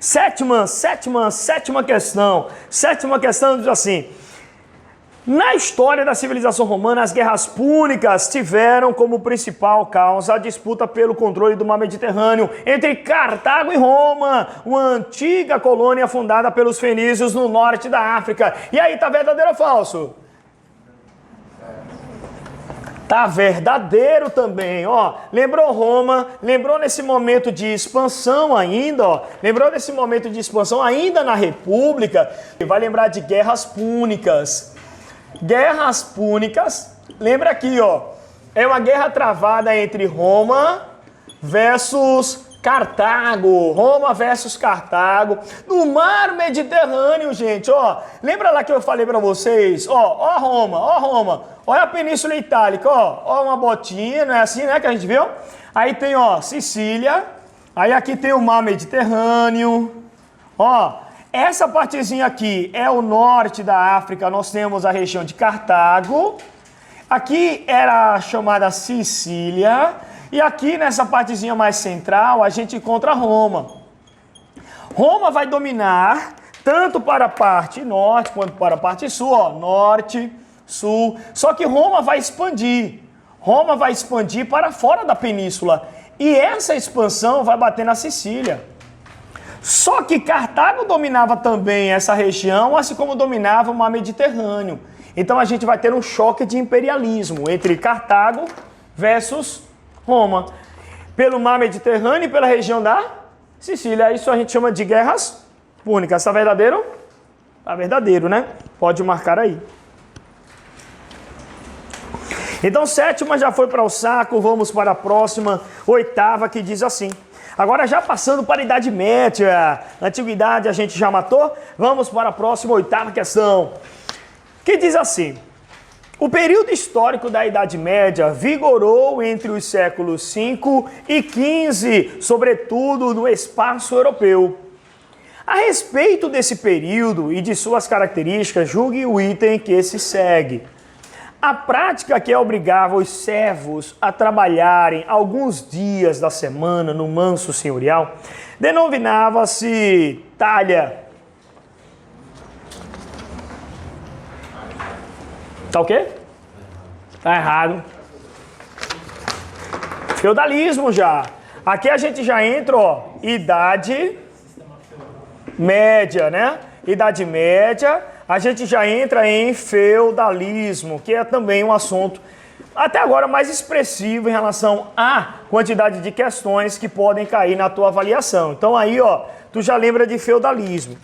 Sétima questão. Sétima questão diz assim: na história da civilização romana, as guerras púnicas tiveram como principal causa a disputa pelo controle do mar Mediterrâneo entre Cartago e Roma, uma antiga colônia fundada pelos fenícios no norte da África. E aí, tá verdadeiro ou falso? Tá verdadeiro também, ó. Lembrou Roma? Lembrou nesse momento de expansão ainda, ó. Lembrou desse momento de expansão ainda na República? Vai lembrar de guerras púnicas. Guerras púnicas, lembra aqui, ó. É uma guerra travada entre Roma versus Cartago. Roma versus Cartago. No mar Mediterrâneo, gente, ó. Lembra lá que eu falei pra vocês? Ó Roma, ó Roma. Olha a Península Itálica, ó uma botinha, não é assim, né, que a gente viu? Aí tem, ó, Sicília, aí aqui tem o mar Mediterrâneo, ó, essa partezinha aqui é o norte da África, nós temos a região de Cartago, aqui era chamada Sicília, e aqui nessa partezinha mais central a gente encontra Roma. Roma vai dominar tanto para a parte norte quanto para a parte sul, ó, norte, sul. Só que Roma vai expandir. Roma vai expandir para fora da península. E essa expansão vai bater na Sicília. Só que Cartago dominava também essa região, assim como dominava o mar Mediterrâneo. Então a gente vai ter um choque de imperialismo entre Cartago versus Roma. Pelo mar Mediterrâneo e pela região da Sicília. Isso a gente chama de guerras púnicas. Está verdadeiro? Está verdadeiro, né? Pode marcar aí. Então, sétima já foi para o saco, vamos para a próxima, oitava, que diz assim. Agora já passando para a Idade Média, Antiguidade a gente já matou, vamos para a próxima, oitava questão, que diz assim. O período histórico da Idade Média vigorou entre os séculos 5 e 15, sobretudo no espaço europeu. A respeito desse período e de suas características, julgue o item que se segue. A prática que obrigava os servos a trabalharem alguns dias da semana no manso senhorial denominava-se talha. Tá o quê? Tá errado. Feudalismo já. Aqui a gente já entra, ó, Idade Média, né? Idade Média. A gente já entra em feudalismo, que é também um assunto até agora mais expressivo em relação à quantidade de questões que podem cair na tua avaliação. Então aí, ó, tu já lembra de feudalismo.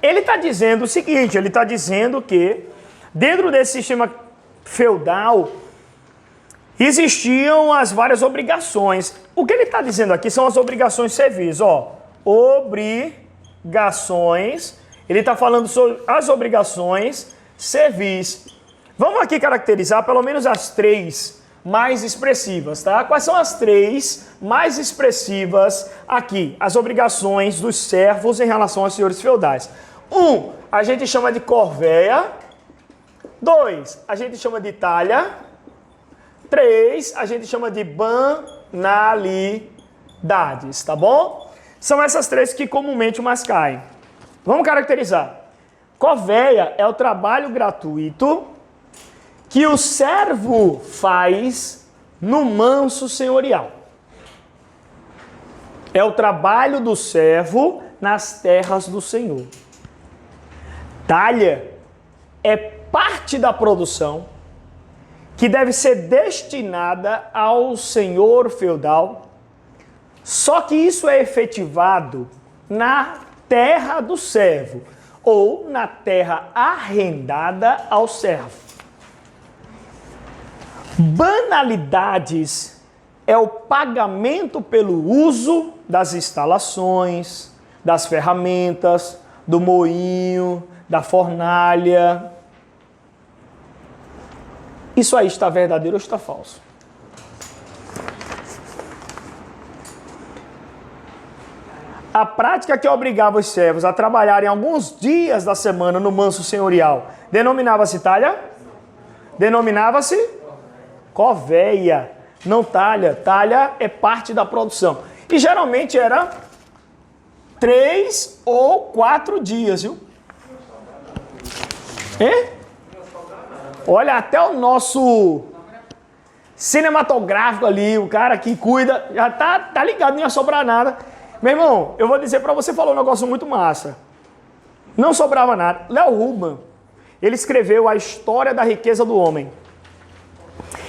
Ele está dizendo o seguinte, ele está dizendo que dentro desse sistema feudal existiam as várias obrigações. O que ele está dizendo aqui são as obrigações civis, ó, obrigações. Ele está falando sobre as obrigações civis. Vamos aqui caracterizar pelo menos as três mais expressivas, tá? Quais são as três mais expressivas aqui? As obrigações dos servos em relação aos senhores feudais. 1, a gente chama de corvéia. 2, a gente chama de talha. 3, a gente chama de banalidades, tá bom? São essas três que comumente mais caem. Vamos caracterizar. Corvéia é o trabalho gratuito que o servo faz no manso senhorial. É o trabalho do servo nas terras do Senhor. Talha é parte da produção que deve ser destinada ao senhor feudal, só que isso é efetivado na terra do servo ou na terra arrendada ao servo. Banalidades é o pagamento pelo uso das instalações, das ferramentas, do moinho, da fornalha. Isso aí está verdadeiro ou está falso? A prática que obrigava os servos a trabalharem alguns dias da semana no manso senhorial denominava-se talha? Denominava-se corvéia. Não talha. Talha é parte da produção. E geralmente era 3 ou 4 dias, viu? Hein? Olha, até o nosso cinematográfico ali, o cara que cuida, já tá ligado, não ia sobrar nada. Meu irmão, eu vou dizer pra você, falou um negócio muito massa. Não sobrava nada. Léo Rubman, ele escreveu A História da Riqueza do Homem.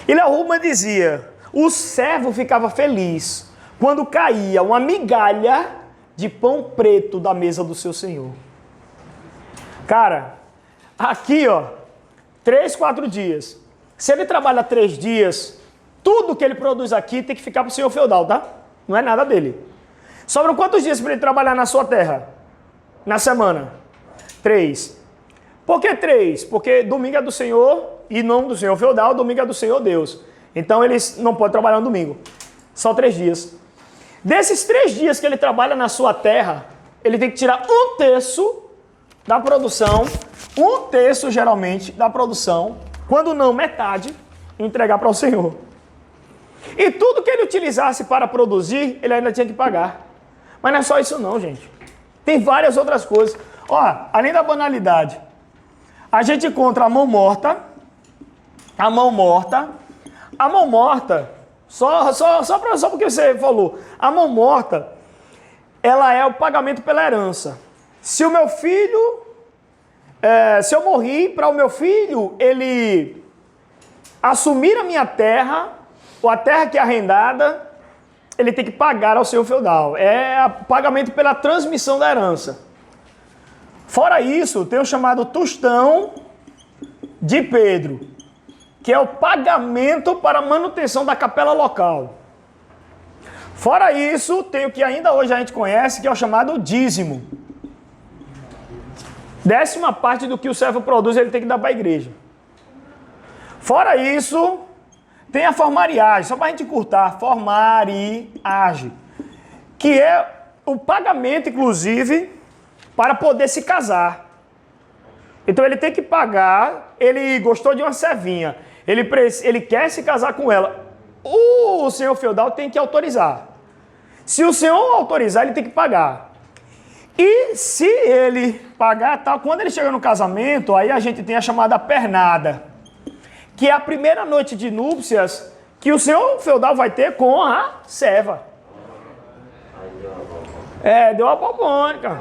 E Léo Rubman dizia, o servo ficava feliz quando caía uma migalha de pão preto da mesa do seu senhor. Cara, aqui ó, 3, 4 dias. Se ele trabalha 3 dias, tudo que ele produz aqui tem que ficar pro senhor feudal, tá? Não é nada dele. Sobram quantos dias para ele trabalhar na sua terra? Na semana? 3. Por que 3? Porque domingo é do senhor e não do senhor feudal, domingo é do senhor Deus. Então eles não podem trabalhar no domingo. Só 3 dias. Desses 3 dias que ele trabalha na sua terra, ele tem que tirar 1/3 da produção, 1/3 geralmente da produção, quando não metade, e entregar para o Senhor. E tudo que ele utilizasse para produzir, ele ainda tinha que pagar. Mas não é só isso não, gente. Tem várias outras coisas. Ó, além da banalidade, a gente encontra a mão morta, só porque você falou, a mão morta, ela é o pagamento pela herança. Se o meu filho, se eu morri, para o meu filho, ele assumir a minha terra, ou a terra que é arrendada, ele tem que pagar ao senhor feudal. É o pagamento pela transmissão da herança. Fora isso, tem o chamado tostão de Pedro, que é o pagamento para a manutenção da capela local. Fora isso, tem o que ainda hoje a gente conhece, que é o chamado dízimo. 10ª parte do que o servo produz, ele tem que dar para a igreja. Fora isso, tem a formariagem, só para a gente encurtar, formariagem, que é o pagamento, inclusive, para poder se casar. Então ele tem que pagar, ele gostou de uma servinha, ele quer se casar com ela. O senhor feudal tem que autorizar. Se o senhor autorizar, ele tem que pagar. E se ele pagar, tal, quando ele chega no casamento, aí a gente tem a chamada pernada, que é a primeira noite de núpcias que o senhor feudal vai ter com a serva. Deu uma bobônica.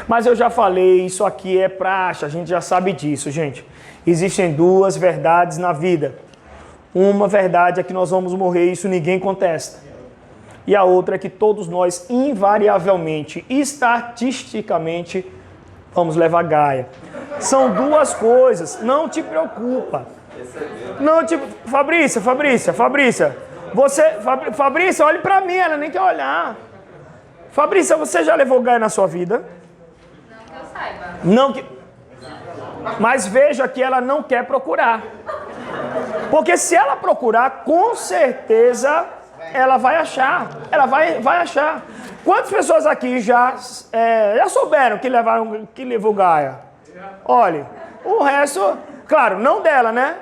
Mas eu já falei, isso aqui é praxe, a gente já sabe disso, gente. Existem 2 verdades na vida. Uma verdade é que nós vamos morrer, isso ninguém contesta. E a outra é que todos nós, invariavelmente, estatisticamente, vamos levar gaia. São 2 coisas, não te preocupa. Não te... Fabrícia, Fabrícia, olhe pra mim, ela nem quer olhar. Fabrícia, você já levou gaia na sua vida? Não que eu saiba. Não que... Mas veja que ela não quer procurar. Porque se ela procurar, com certeza ela vai achar. Ela vai achar. Quantas pessoas aqui já souberam que levou gaia? Olha, o resto, claro, não dela, né?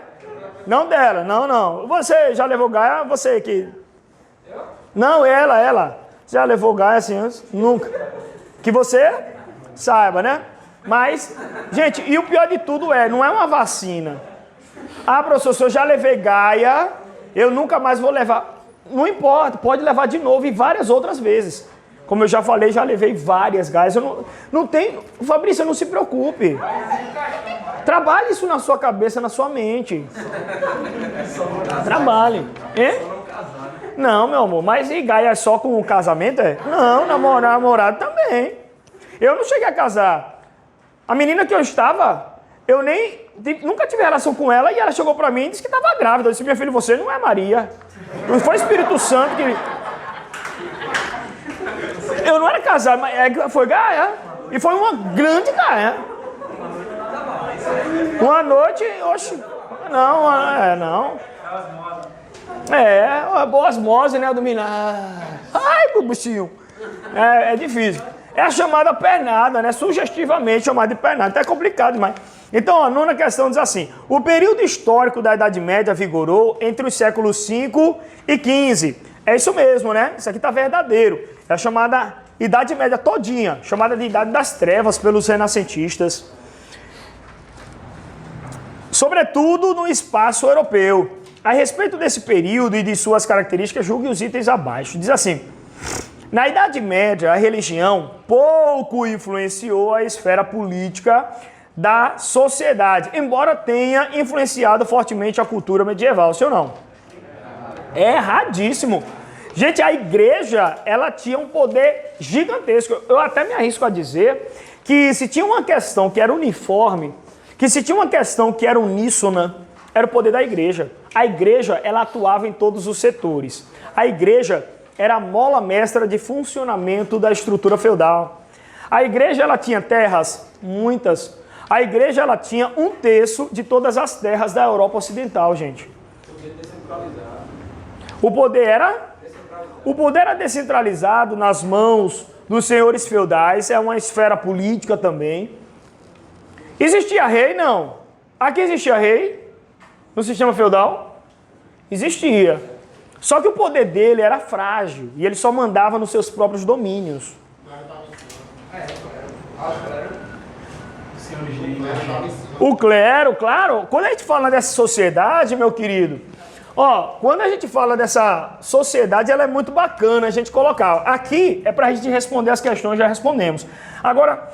Não dela, não. Você já levou gaia? Você que... Não, ela. Já levou gaia assim antes? Nunca. Que você saiba, né? Mas, gente, e o pior de tudo não é uma vacina. Ah, professor, eu já levei gaia, eu nunca mais vou levar. Não importa, pode levar de novo e várias outras vezes. Como eu já falei, já levei várias gaias. Eu não tenho... Fabrício, não se preocupe. Trabalhe isso na sua cabeça, na sua mente. Trabalhe. Não, meu amor, mas e gaia é só com o casamento? Não, namorado também. Eu não cheguei a casar. A menina que eu estava, eu nunca tive relação com ela e ela chegou pra mim e disse que estava grávida. Eu disse, minha filha, você não é Maria. Não foi Espírito Santo que... Eu não era casado, mas foi gaia. E foi uma grande gaia. Uma noite, oxe. Não. Boa osmose, né? Dominar. Ai, buchinho. É difícil. É a chamada pernada, né? Sugestivamente chamada de pernada. Até complicado demais. Então, a 9ª questão diz assim. O período histórico da Idade Média vigorou entre os séculos 5 e 15. É isso mesmo, né? Isso aqui está verdadeiro. É a chamada Idade Média todinha, chamada de Idade das Trevas pelos renascentistas. Sobretudo no espaço europeu. A respeito desse período e de suas características, julgue os itens abaixo. Diz assim: na Idade Média, a religião pouco influenciou a esfera política da sociedade, embora tenha influenciado fortemente a cultura medieval, sim ou não? É erradíssimo. Gente, a igreja, ela tinha um poder gigantesco. Eu até me arrisco a dizer que se tinha uma questão que era uniforme, que se tinha uma questão que era uníssona, era o poder da igreja. A igreja, ela atuava em todos os setores. A igreja era a mola mestra de funcionamento da estrutura feudal. A igreja, ela tinha terras, muitas. A igreja, ela tinha 1/3 de todas as terras da Europa Ocidental, gente. O poder era descentralizado nas mãos dos senhores feudais, é uma esfera política também. Existia rei? Não. Aqui existia rei? No sistema feudal? Existia. Só que o poder dele era frágil e ele só mandava nos seus próprios domínios. O clero, claro. Quando a gente fala dessa sociedade, meu querido, quando a gente fala dessa sociedade, ela é muito bacana a gente colocar. Aqui é para a gente responder as questões, já respondemos. Agora,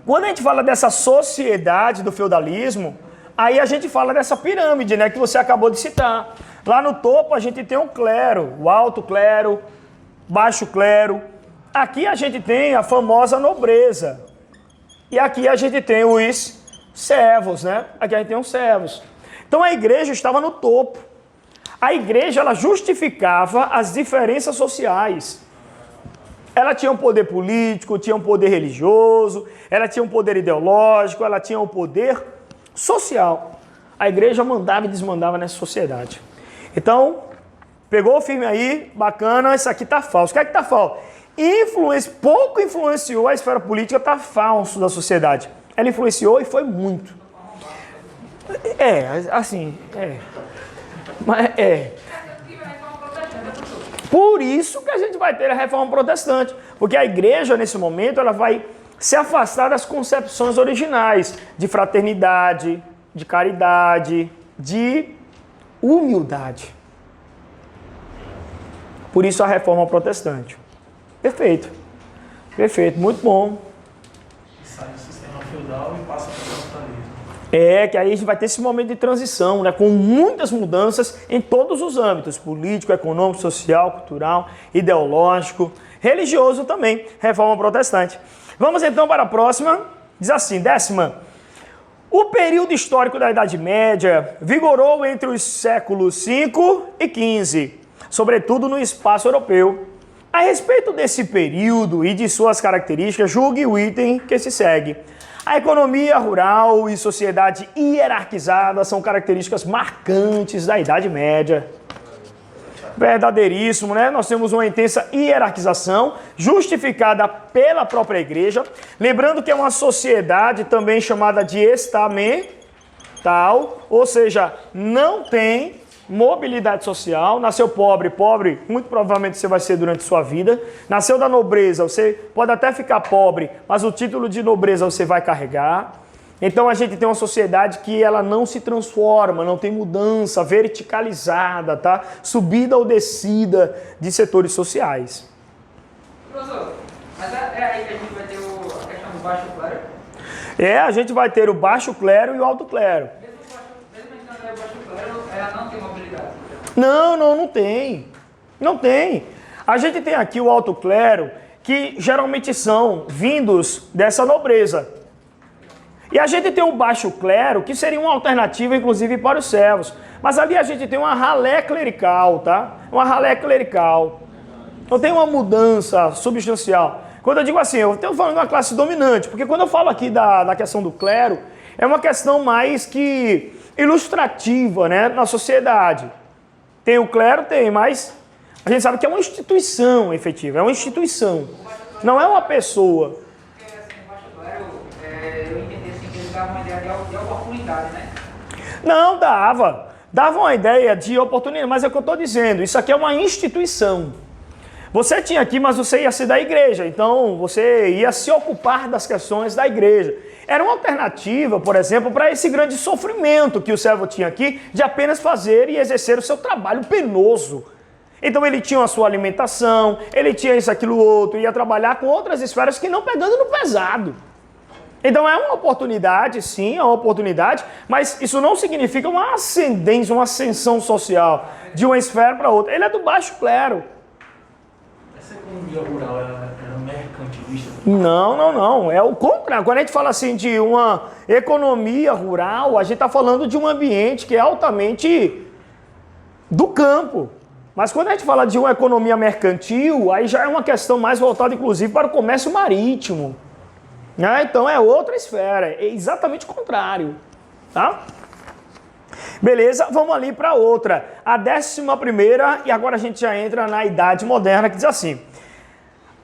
quando a gente fala dessa sociedade do feudalismo, aí a gente fala dessa pirâmide, né, que você acabou de citar. Lá no topo a gente tem o clero, o alto clero, baixo clero. Aqui a gente tem a famosa nobreza. E aqui a gente tem os servos, né? Aqui a gente tem os servos. Então a igreja estava no topo. A igreja, ela justificava as diferenças sociais. Ela tinha um poder político, tinha um poder religioso, ela tinha um poder ideológico, ela tinha um poder social. A igreja mandava e desmandava nessa sociedade. Então, pegou o filme aí, bacana, isso aqui tá falso. O que é que tá falso? Pouco influenciou a esfera política, tá falso da sociedade. Ela influenciou e foi muito. Por isso que a gente vai ter a reforma protestante. Porque a igreja, nesse momento, ela vai se afastar das concepções originais de fraternidade, de caridade, de humildade. Por isso a reforma protestante. Perfeito. Perfeito, muito bom. Sai do sistema feudal e passa para o capitalismo. Que aí a gente vai ter esse momento de transição, né, com muitas mudanças em todos os âmbitos, político, econômico, social, cultural, ideológico, religioso também, reforma protestante. Vamos então para a próxima, diz assim, 10ª. O período histórico da Idade Média vigorou entre os séculos V e XV, sobretudo no espaço europeu. A respeito desse período e de suas características, julgue o item que se segue. A economia rural e sociedade hierarquizada são características marcantes da Idade Média. Verdadeiríssimo, né? Nós temos uma intensa hierarquização justificada pela própria igreja. Lembrando que é uma sociedade também chamada de estamental, ou seja, não tem mobilidade social. Nasceu pobre, muito provavelmente você vai ser durante sua vida. Nasceu da nobreza, você pode até ficar pobre, mas o título de nobreza você vai carregar. Então a gente tem uma sociedade que ela não se transforma, não tem mudança verticalizada, tá? Subida ou descida de setores sociais. Professor, mas é aí que a gente vai ter a questão do baixo clero? A gente vai ter o baixo clero e o alto clero. Mesmo estando aí o baixo clero, ela não tem mobilidade? Não tem. Não tem. A gente tem aqui o alto clero, que geralmente são vindos dessa nobreza. E a gente tem o baixo clero, que seria uma alternativa, inclusive, para os servos. Mas ali a gente tem uma ralé clerical, tá? Uma ralé clerical. Então tem uma mudança substancial. Quando eu digo assim, eu estou falando de uma classe dominante, porque quando eu falo aqui da questão do clero, é uma questão mais que ilustrativa, né, na sociedade. Tem o clero, mas a gente sabe que é uma instituição efetiva, é uma instituição, não é uma pessoa. Porque assim, o baixo clero, eu entendi assim, que ele dava uma ideia de oportunidade, né? Não, dava uma ideia de oportunidade, mas é o que eu estou dizendo, isso aqui é uma instituição. Você tinha aqui, mas você ia ser da igreja, então você ia se ocupar das questões da igreja. Era uma alternativa, por exemplo, para esse grande sofrimento que o servo tinha aqui, de apenas fazer e exercer o seu trabalho penoso. Então ele tinha a sua alimentação, ele tinha isso, aquilo, outro, ia trabalhar com outras esferas que não pegando no pesado. Então é uma oportunidade, sim, é uma oportunidade, mas isso não significa uma ascendência, uma ascensão social de uma esfera para outra. Ele é do baixo clero. Essa economia rural era mercantilista? Não. É o contrário. Quando a gente fala assim de uma economia rural, a gente está falando de um ambiente que é altamente do campo. Mas quando a gente fala de uma economia mercantil, aí já é uma questão mais voltada, inclusive, para o comércio marítimo. Então é outra esfera, é exatamente o contrário. Tá? Beleza, vamos ali para outra. A 11ª, e agora a gente já entra na Idade Moderna, que diz assim: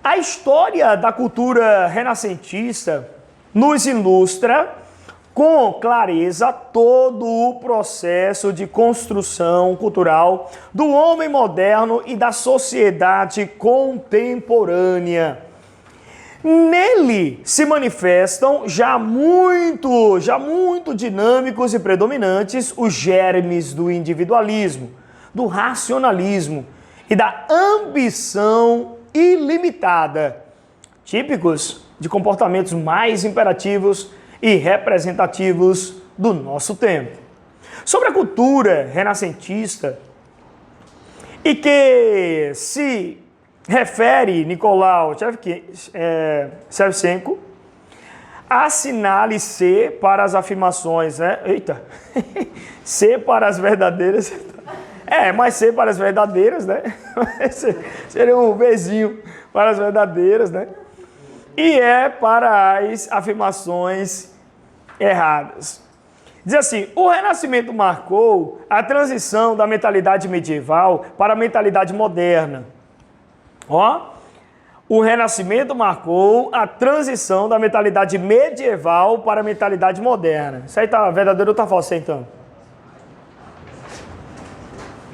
a história da cultura renascentista nos ilustra com clareza todo o processo de construção cultural do homem moderno e da sociedade contemporânea. Nele se manifestam já muito dinâmicos e predominantes os germes do individualismo, do racionalismo e da ambição ilimitada, típicos de comportamentos mais imperativos e representativos do nosso tempo. Sobre a cultura renascentista, e que se refere Nicolau Shevchenko, assinale C para as afirmações, né? Eita! C para as verdadeiras. Mas C para as verdadeiras, né? Seria um Bzinho para as verdadeiras, né? E E para as afirmações erradas. Diz assim: o Renascimento marcou a transição da mentalidade medieval para a mentalidade moderna. O Renascimento marcou a transição da mentalidade medieval para a mentalidade moderna. Isso aí tá verdadeiro ou tá falso, então?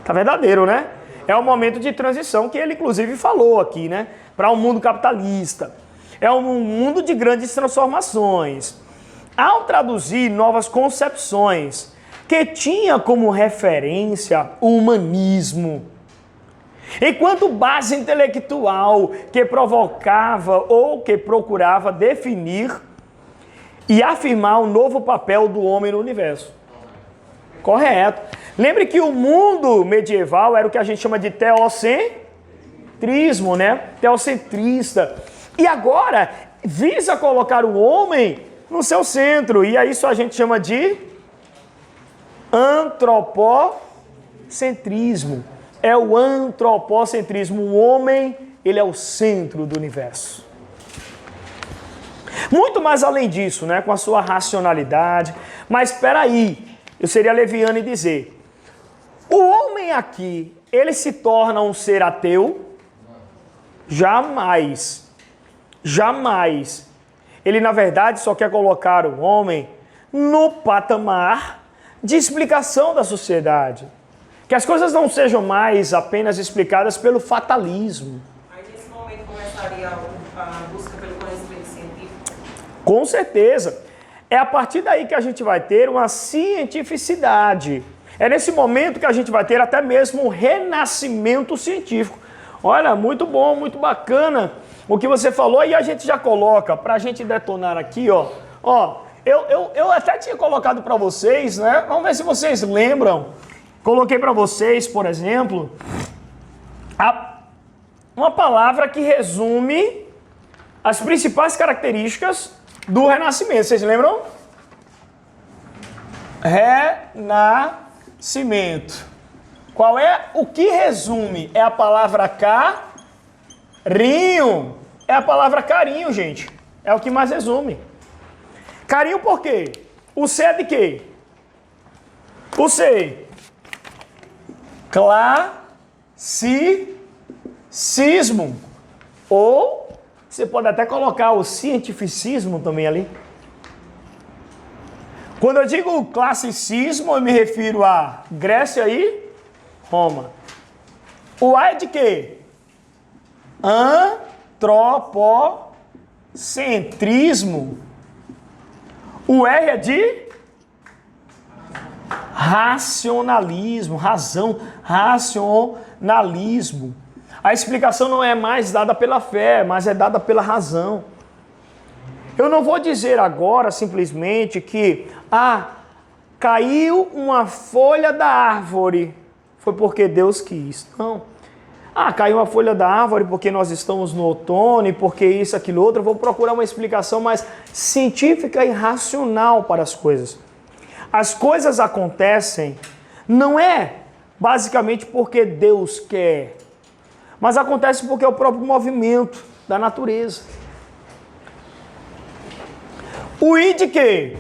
Tá verdadeiro, né? É um momento de transição que ele, inclusive, falou aqui, né? Para um mundo capitalista. É um mundo de grandes transformações. Ao traduzir novas concepções que tinha como referência o humanismo, enquanto base intelectual que provocava ou que procurava definir e afirmar um novo papel do homem no universo. Correto. Lembre que o mundo medieval era o que a gente chama de teocentrismo, né? Teocentrista. E agora visa colocar o homem no seu centro. E a isso a gente chama de antropocentrismo. É o antropocentrismo. O homem, ele é o centro do universo. Muito mais além disso, né? Com a sua racionalidade. Mas espera aí, eu seria leviano em dizer: o homem aqui, ele se torna um ser ateu? Jamais. Jamais. Ele, na verdade, só quer colocar o homem no patamar de explicação da sociedade. Que as coisas não sejam mais apenas explicadas pelo fatalismo. Aí, nesse momento, começaria a busca pelo conhecimento científico? Com certeza. É a partir daí que a gente vai ter uma cientificidade. É nesse momento que a gente vai ter até mesmo um renascimento científico. Olha, muito bom, muito bacana o que você falou, e a gente já coloca, para a gente detonar aqui, ó. Eu até tinha colocado para vocês, né? Vamos ver se vocês lembram. Coloquei para vocês, por exemplo, uma palavra que resume as principais características do Renascimento. Vocês lembram? Renascimento. Qual é o que resume? É a palavra carinho. É a palavra carinho, gente. É o que mais resume. Carinho por quê? O C é de quê? O C. Classicismo. Ou você pode até colocar o cientificismo também ali. Quando eu digo classicismo, eu me refiro a Grécia e Roma. O A é de quê? Antropocentrismo. O R é de racionalismo, razão, racionalismo. A explicação não é mais dada pela fé, mas é dada pela razão. Eu não vou dizer agora simplesmente que caiu uma folha da árvore, foi porque Deus quis. Não. Caiu uma folha da árvore porque nós estamos no outono e porque isso, aquilo, outro. Eu vou procurar uma explicação mais científica e racional para as coisas. As coisas acontecem não é basicamente porque Deus quer, mas acontece porque é o próprio movimento da natureza. O I de quê?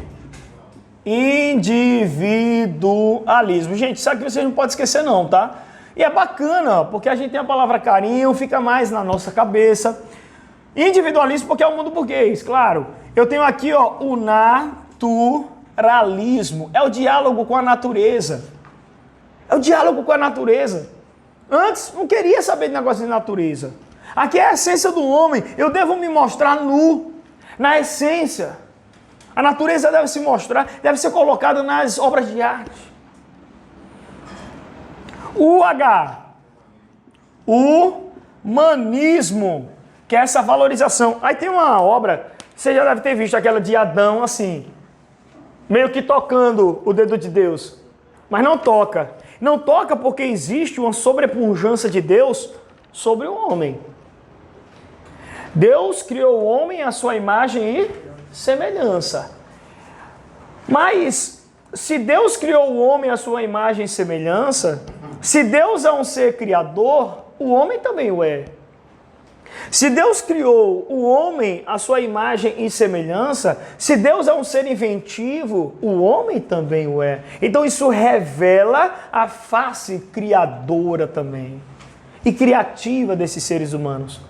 Individualismo. Gente, isso aqui vocês não podem esquecer não, tá? E é bacana, porque a gente tem a palavra carinho, fica mais na nossa cabeça. Individualismo porque é o mundo burguês, claro. Eu tenho aqui, o naturalismo. É o diálogo com a natureza. É o diálogo com a natureza. Antes, não queria saber de negócio de natureza. Aqui é a essência do homem. Eu devo me mostrar nu, na essência. A natureza deve se mostrar, deve ser colocada nas obras de arte. Humanismo, que é essa valorização. Aí tem uma obra, você já deve ter visto aquela de Adão assim, meio que tocando o dedo de Deus. Mas não toca. Não toca porque existe uma sobrepujança de Deus sobre o homem. Deus criou o homem à sua imagem e semelhança. Mas se Deus criou o homem à sua imagem e semelhança, se Deus é um ser criador, o homem também o é. Se Deus criou o homem à sua imagem e semelhança, se Deus é um ser inventivo, o homem também o é. Então isso revela a face criadora também e criativa desses seres humanos.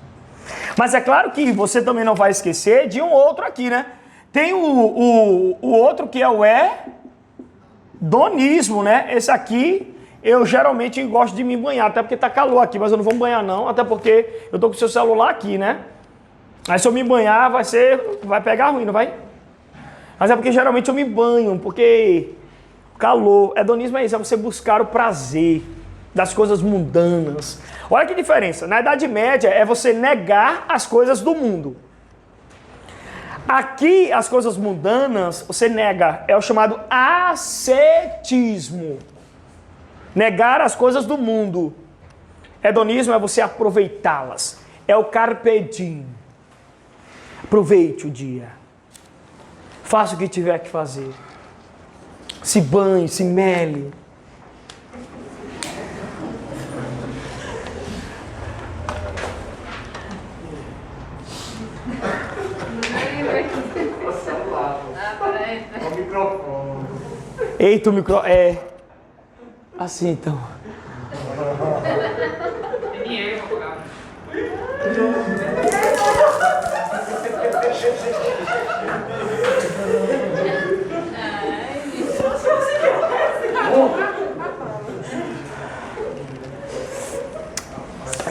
Mas é claro que você também não vai esquecer de um outro aqui, né? Tem o outro que é o hedonismo, né? Esse aqui, eu geralmente gosto de me banhar, até porque tá calor aqui, mas eu não vou me banhar não, até porque eu tô com o seu celular aqui, né? Aí se eu me banhar, vai pegar ruim, não vai? Mas é porque geralmente eu me banho, porque calor, hedonismo é isso, é você buscar o prazer das coisas mundanas. Olha que diferença, na Idade Média é você negar as coisas do mundo. Aqui, as coisas mundanas, você nega, é o chamado ascetismo. Negar as coisas do mundo. Hedonismo é você aproveitá-las. É o carpe diem. Aproveite o dia. Faça o que tiver que fazer. Se banhe, se mele. Eita, o microfone. É. Assim então.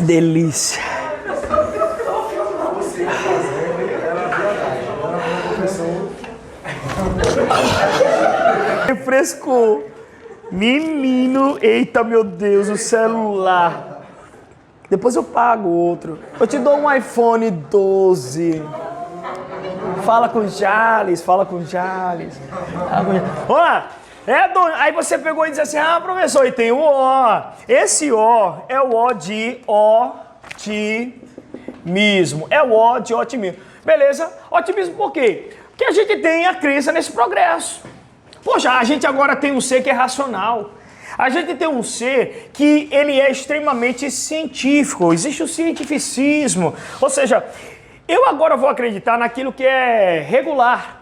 Delícia. Refrescou. Menino, eita meu Deus, o celular. Depois eu pago outro. Eu te dou um iPhone 12. Fala com o Jales, fala com o Jales. Olha, aí você pegou e disse assim, professor, e tem o O. Esse O é o O de otimismo. É o O de otimismo. Beleza? Otimismo por quê? Porque a gente tem a crença nesse progresso. Poxa, a gente agora tem um ser que é racional. A gente tem um ser que ele é extremamente científico. Existe o cientificismo. Ou seja, eu agora vou acreditar naquilo que é regular.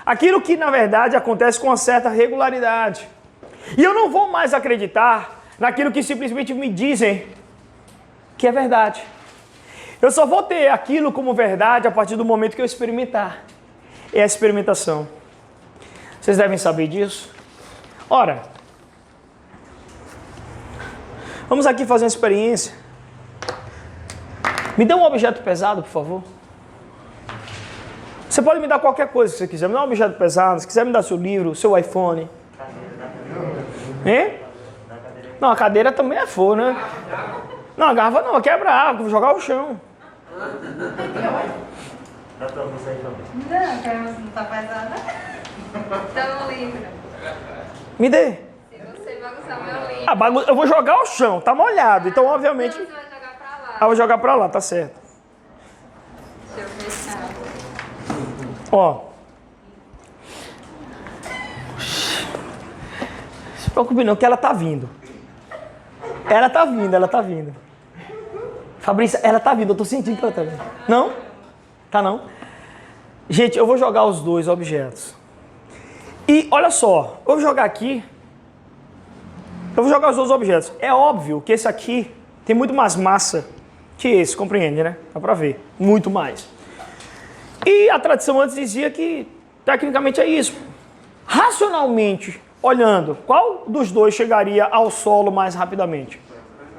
Aquilo que, na verdade, acontece com uma certa regularidade. E eu não vou mais acreditar naquilo que simplesmente me dizem que é verdade. Eu só vou ter aquilo como verdade a partir do momento que eu experimentar. É a experimentação. Vocês devem saber disso. Ora, vamos aqui fazer uma experiência. Me dê um objeto pesado, por favor. Você pode me dar qualquer coisa que você quiser. Me dá um objeto pesado. Se quiser me dar seu livro, seu iPhone. Hein? Não, a cadeira também é fogo, né? Não, a garrafa não, quebrar, vou jogar ao chão. Não, não tá pesada. Então, livro. Me dê. Se você bagunçar meu livro. Eu vou jogar ao chão, tá molhado. Então, obviamente... Então você vai jogar pra lá. Ah, vou jogar pra lá, tá certo. Deixa eu fechar. Ó. Se preocupe não, que ela tá vindo. Ela tá vindo. Fabrícia, ela tá vindo, eu tô sentindo que ela tá vindo. Não? Tá não? Gente, eu vou jogar os dois objetos. E olha só, eu vou jogar aqui. Eu vou jogar os dois objetos. É óbvio que esse aqui tem muito mais massa que esse, compreende, né? Dá pra ver. Muito mais. E a tradição antes dizia que, tecnicamente, é isso. Racionalmente, olhando, qual dos dois chegaria ao solo mais rapidamente?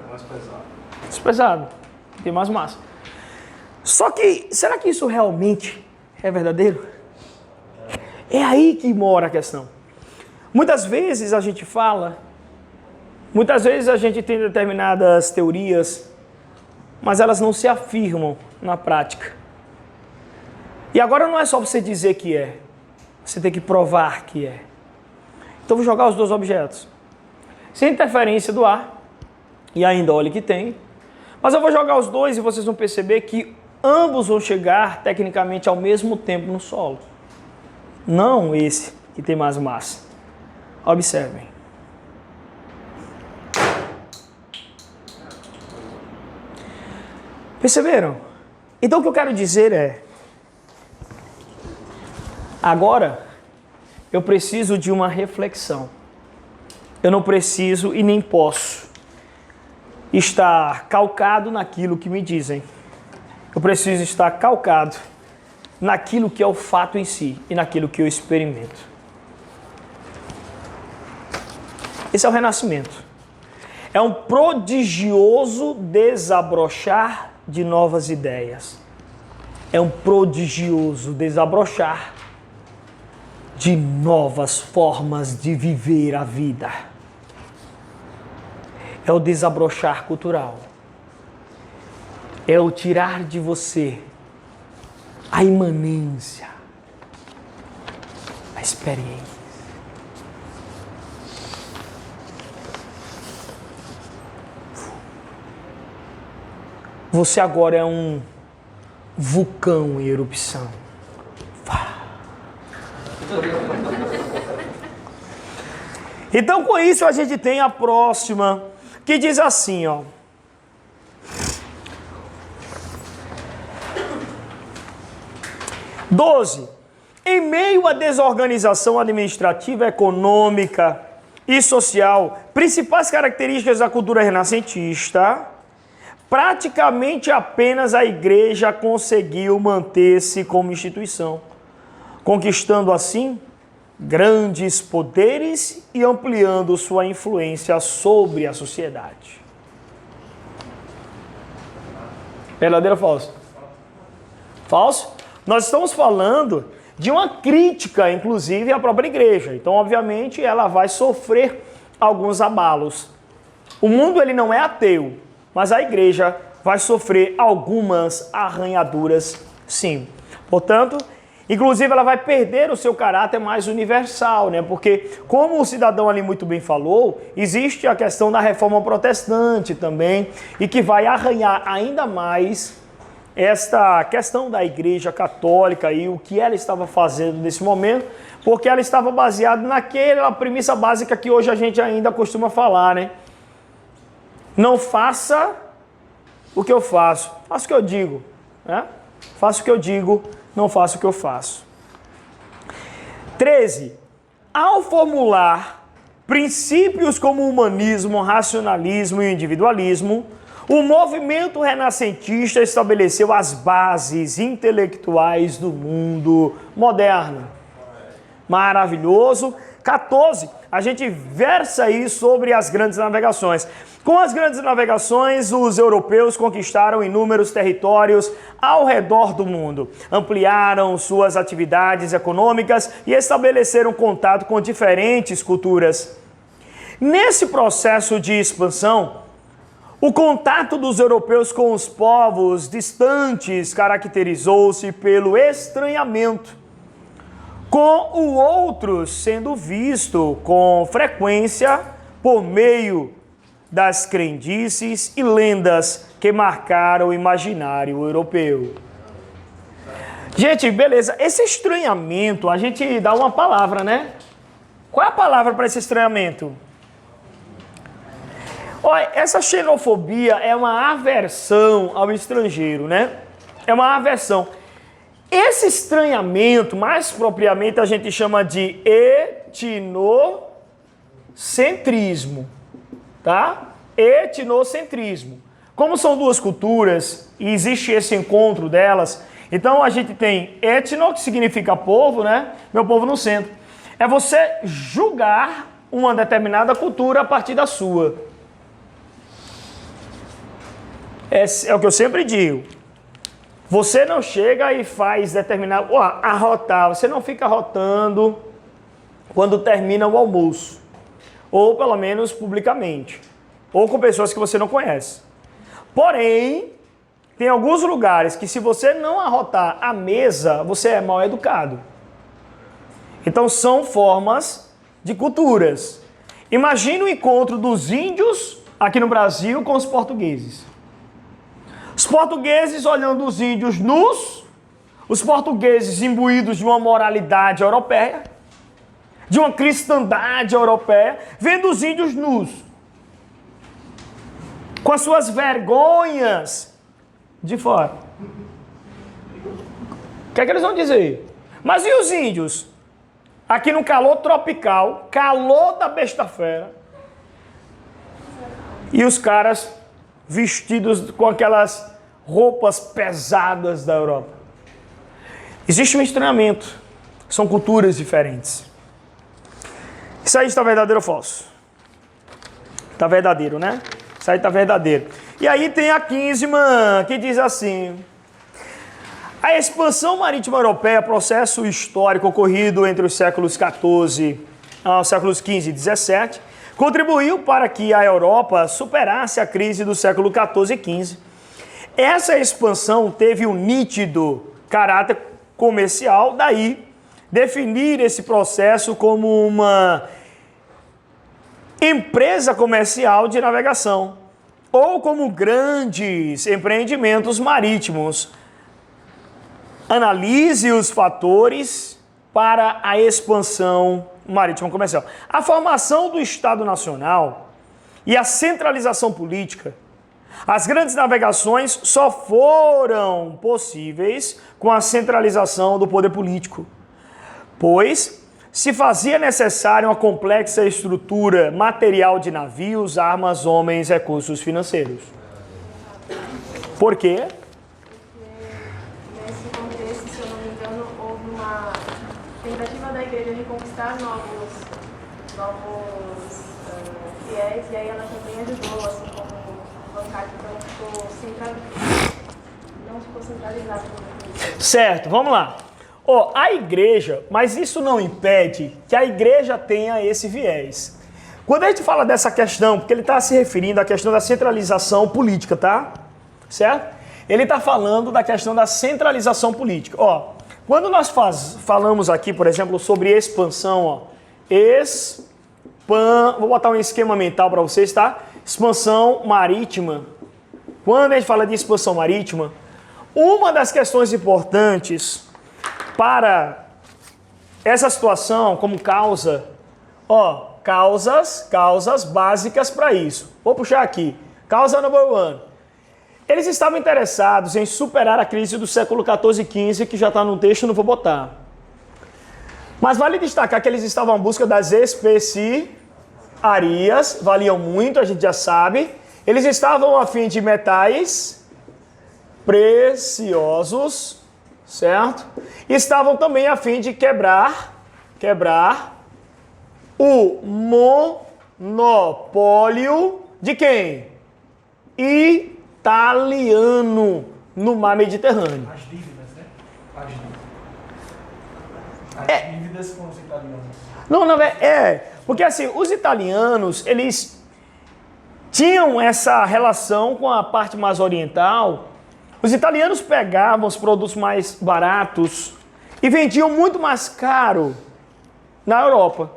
Mais pesado. Mais pesado. Tem mais massa. Só que, será que isso realmente é verdadeiro? É aí que mora a questão. Muitas vezes a gente fala, muitas vezes a gente tem determinadas teorias, mas elas não se afirmam na prática. E agora não é só você dizer que é, você tem que provar que é. Então eu vou jogar os dois objetos. Sem interferência do ar, e ainda olha que tem, mas eu vou jogar os dois e vocês vão perceber que ambos vão chegar tecnicamente ao mesmo tempo no solo. Não esse que tem mais massa. Observem. Perceberam? Então o que eu quero dizer é, agora eu preciso de uma reflexão. Eu não preciso e nem posso estar calcado naquilo que me dizem. Eu preciso estar calcado naquilo que é o fato em si e naquilo que eu experimento. Esse é o renascimento. É um prodigioso desabrochar de novas ideias. É um prodigioso desabrochar de novas formas de viver a vida. É o desabrochar cultural. É o tirar de você a imanência, a experiência. Você agora é um vulcão em erupção. Então, com isso, a gente tem a próxima, que diz assim, ó. Em meio à desorganização administrativa, econômica e social, principais características da cultura renascentista, praticamente apenas a igreja conseguiu manter-se como instituição, conquistando assim grandes poderes e ampliando sua influência sobre a sociedade. Verdadeiro ou falso? Falso? Nós estamos falando de uma crítica, inclusive, à própria igreja. Então, obviamente, ela vai sofrer alguns abalos. O mundo ele não é ateu, mas a igreja vai sofrer algumas arranhaduras, sim. Portanto, inclusive, ela vai perder o seu caráter mais universal, né? Porque, como o cidadão ali muito bem falou, existe a questão da reforma protestante também, e que vai arranhar ainda mais esta questão da igreja católica e o que ela estava fazendo nesse momento, porque ela estava baseada naquela premissa básica que hoje a gente ainda costuma falar, né? Não faça o que eu faço, faça o que eu digo, né? Faça o que eu digo, não faça o que eu faço. 13. Ao formular princípios como humanismo, racionalismo e individualismo, o movimento renascentista estabeleceu as bases intelectuais do mundo moderno. Maravilhoso. 14, a gente versa aí sobre as grandes navegações. Com as grandes navegações, os europeus conquistaram inúmeros territórios ao redor do mundo, ampliaram suas atividades econômicas e estabeleceram contato com diferentes culturas. Nesse processo de expansão, o contato dos europeus com os povos distantes caracterizou-se pelo estranhamento, com o outro sendo visto com frequência por meio das crendices e lendas que marcaram o imaginário europeu. Gente, beleza, esse estranhamento, a gente dá uma palavra, né? Qual é a palavra para esse estranhamento? Olha, essa xenofobia é uma aversão ao estrangeiro, né? É uma aversão. Esse estranhamento, mais propriamente, a gente chama de etnocentrismo, tá? Etnocentrismo. Como são duas culturas e existe esse encontro delas, então a gente tem etno, que significa povo, né? Meu povo no centro. É você julgar uma determinada cultura a partir da sua. É o que eu sempre digo. Você não chega e faz determinado... arrotar. Você não fica arrotando quando termina o almoço. Ou pelo menos publicamente. Ou com pessoas que você não conhece. Porém, tem alguns lugares que se você não arrotar a mesa, você é mal educado. Então são formas de culturas. Imagina o encontro dos índios aqui no Brasil com os portugueses. Os portugueses olhando os índios nus, os portugueses imbuídos de uma moralidade europeia, de uma cristandade europeia, vendo os índios nus, com as suas vergonhas de fora. O que é que eles vão dizer? Mas e os índios? Aqui no calor tropical, calor da besta-fera, e os caras vestidos com aquelas roupas pesadas da Europa. Existe um estranhamento. São culturas diferentes. Isso aí está verdadeiro ou falso? Está verdadeiro, né? Isso aí está verdadeiro. E aí tem a 15ª, que diz assim: a expansão marítima europeia, processo histórico ocorrido entre os séculos XIV aos séculos XV e XVII, contribuiu para que a Europa superasse a crise do século XIV e XV. Essa expansão teve um nítido caráter comercial, daí definir esse processo como uma empresa comercial de navegação ou como grandes empreendimentos marítimos. Analise os fatores para a expansão marítima comercial. A formação do Estado Nacional e a centralização política. As grandes navegações só foram possíveis com a centralização do poder político, pois se fazia necessária uma complexa estrutura material de navios, armas, homens, recursos financeiros. Por quê? Nesse contexto, se eu não me engano, houve uma tentativa da igreja de conquistar novos fiéis, e aí ela também ajudou, assim como o bancário, então não ficou centralizado. Certo, vamos lá. A igreja, mas isso não impede que a igreja tenha esse viés. Quando a gente fala dessa questão, porque ele está se referindo à questão da centralização política, tá? Certo? Ele está falando da questão da centralização política. Quando nós falamos aqui, por exemplo, sobre expansão, vou botar um esquema mental para vocês, tá? Expansão marítima. Quando a gente fala de expansão marítima, uma das questões importantes para essa situação como causa, causas básicas para isso. Vou puxar aqui. Causa number 1. Eles estavam interessados em superar a crise do século XIV e XV, que já está no texto, não vou botar. Mas vale destacar que eles estavam em busca das especiarias, valiam muito, a gente já sabe. Eles estavam a fim de metais preciosos, certo? E estavam também a fim de quebrar o monopólio de quem? Italiano no mar Mediterrâneo. As dívidas, né? As dívidas com os italianos. Não, porque assim, os italianos, eles tinham essa relação com a parte mais oriental. Os italianos pegavam os produtos mais baratos e vendiam muito mais caro na Europa.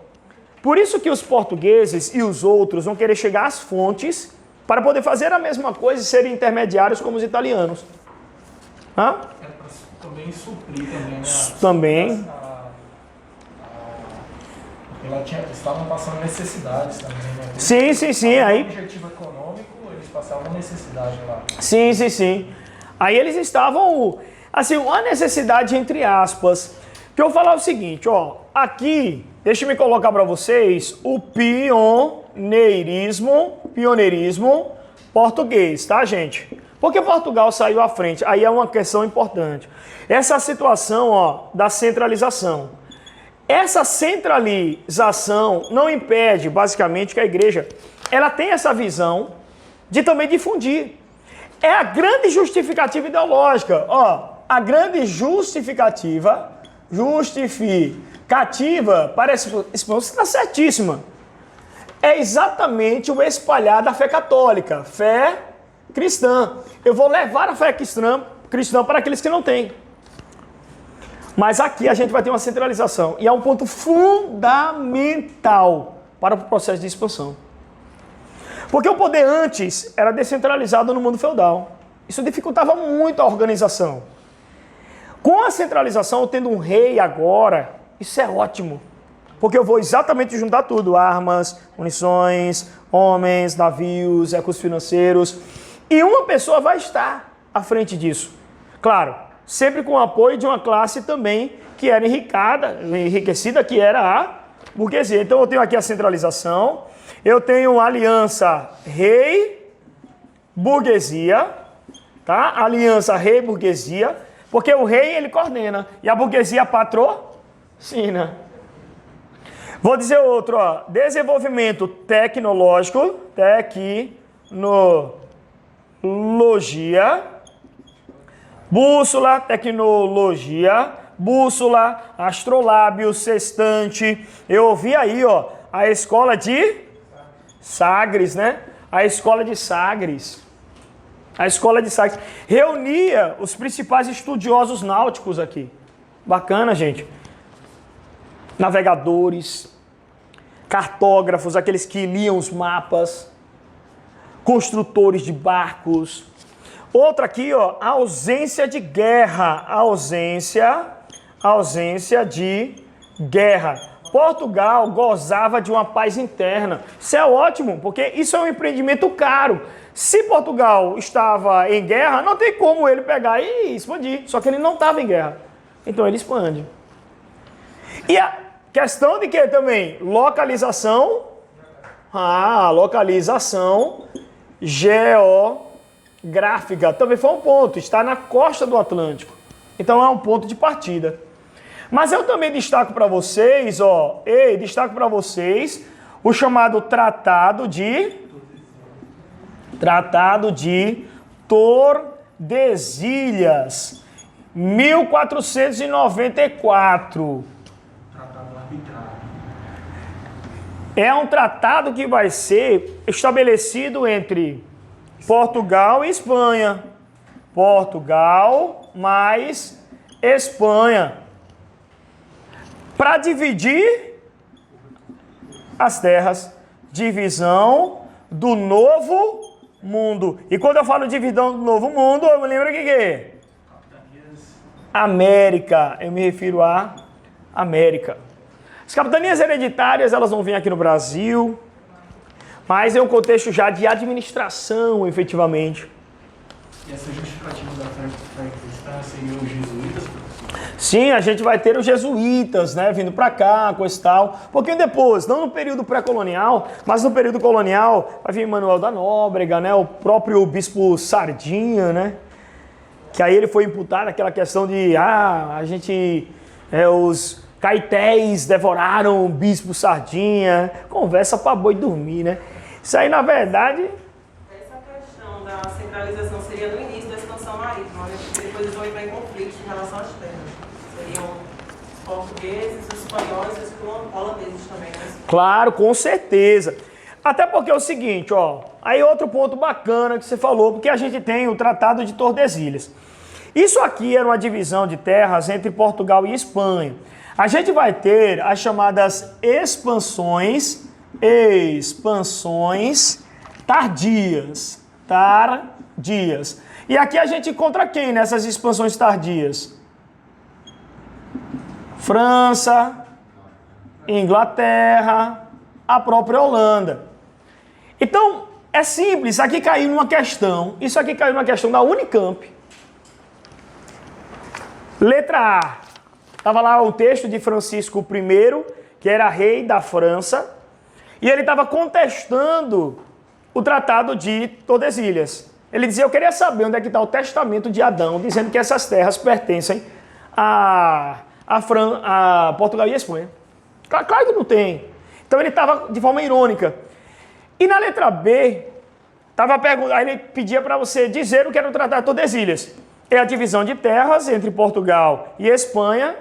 Por isso que os portugueses e os outros vão querer chegar às fontes para poder fazer a mesma coisa e serem intermediários como os italianos. Hã? É para também suprir também, né? Também. Estavam passando necessidades também, né? Sim. Aí, objetivo econômico, eles passavam necessidade lá. Sim. Aí eles estavam, assim, uma necessidade entre aspas. Que eu vou falar o seguinte, ó. Aqui, deixa eu me colocar para vocês o pioneirismo português, tá, gente? Porque Portugal saiu à frente. Aí é uma questão importante. Essa situação, ó, da centralização. Essa centralização não impede, basicamente, que a igreja ela tem essa visão de também difundir. É a grande justificativa ideológica. Ó, a grande justificativa parece, você está certíssima. É exatamente o espalhar da fé católica, fé cristã. Eu vou levar a fé cristã para aqueles que não têm. Mas aqui a gente vai ter uma centralização. E é um ponto fundamental para o processo de expansão. Porque o poder antes era descentralizado no mundo feudal. Isso dificultava muito a organização. Com a centralização, tendo um rei agora, isso é ótimo. Porque eu vou exatamente juntar tudo. Armas, munições, homens, navios, recursos financeiros. E uma pessoa vai estar à frente disso. Claro, sempre com o apoio de uma classe também que era enriquecida, que era a burguesia. Então eu tenho aqui a centralização, eu tenho a aliança rei-burguesia, tá? Aliança rei-burguesia, porque o rei ele coordena e a burguesia patrocina. Vou dizer outro, ó, desenvolvimento tecnológico, tecnologia, bússola, tecnologia, bússola, astrolábio, sextante. Eu ouvi aí, ó, a escola de Sagres, né? A escola de Sagres. A escola de Sagres reunia os principais estudiosos náuticos aqui. Bacana, gente. Navegadores, cartógrafos, aqueles que liam os mapas, construtores de barcos. Outra aqui, ó, ausência de guerra, ausência de guerra. Portugal gozava de uma paz interna. Isso é ótimo, porque isso é um empreendimento caro. Se Portugal estava em guerra, não tem como ele pegar e expandir. Só que ele não estava em guerra. Então ele expande. E a questão de que também? Localização. Localização geográfica. Também foi um ponto. Está na costa do Atlântico. Então é um ponto de partida. Mas eu também destaco para vocês, ó, o chamado Tratado de Tordesilhas, 1494. Tratado arbitrário. É um tratado que vai ser estabelecido entre Portugal e Espanha. Portugal mais Espanha. Para dividir as terras. Divisão do Novo Mundo. E quando eu falo divisão do Novo Mundo, eu me lembro o que é? América. Eu me refiro a América. As capitanias hereditárias, elas não vêm aqui no Brasil, mas é um contexto já de administração, efetivamente. E essa justificativa da fé cristã seria os jesuítas? Sim, a gente vai ter os jesuítas, né, vindo para cá, com esse tal. Um pouquinho depois, não no período pré-colonial, mas no período colonial, vai vir Manuel da Nóbrega, né, o próprio bispo Sardinha, né, que aí ele foi imputado aquela questão de, os Caetés devoraram o bispo Sardinha. Conversa para boi dormir, né? Isso aí, na verdade... Essa questão da centralização seria no início da expansão marítima, né? Porque depois eles vão entrar em conflito em relação às terras. Seriam os portugueses, os espanhóis e os holandeses também, né? Claro, com certeza. Até porque é o seguinte, ó. Aí outro ponto bacana que você falou, porque a gente tem o Tratado de Tordesilhas. Isso aqui era uma divisão de terras entre Portugal e Espanha. A gente vai ter as chamadas expansões tardias. E aqui a gente encontra quem nessas expansões tardias? França, Inglaterra, a própria Holanda. Então, é simples, isso aqui caiu numa questão da Unicamp. Letra A. Estava lá o texto de Francisco I, que era rei da França, e ele estava contestando o Tratado de Tordesilhas. Ele dizia, eu queria saber onde é que está o testamento de Adão, dizendo que essas terras pertencem a Portugal e a Espanha. Claro que não tem. Então ele estava de forma irônica. E na letra B, aí ele pedia para você dizer o que era o Tratado de Tordesilhas. É a divisão de terras entre Portugal e Espanha.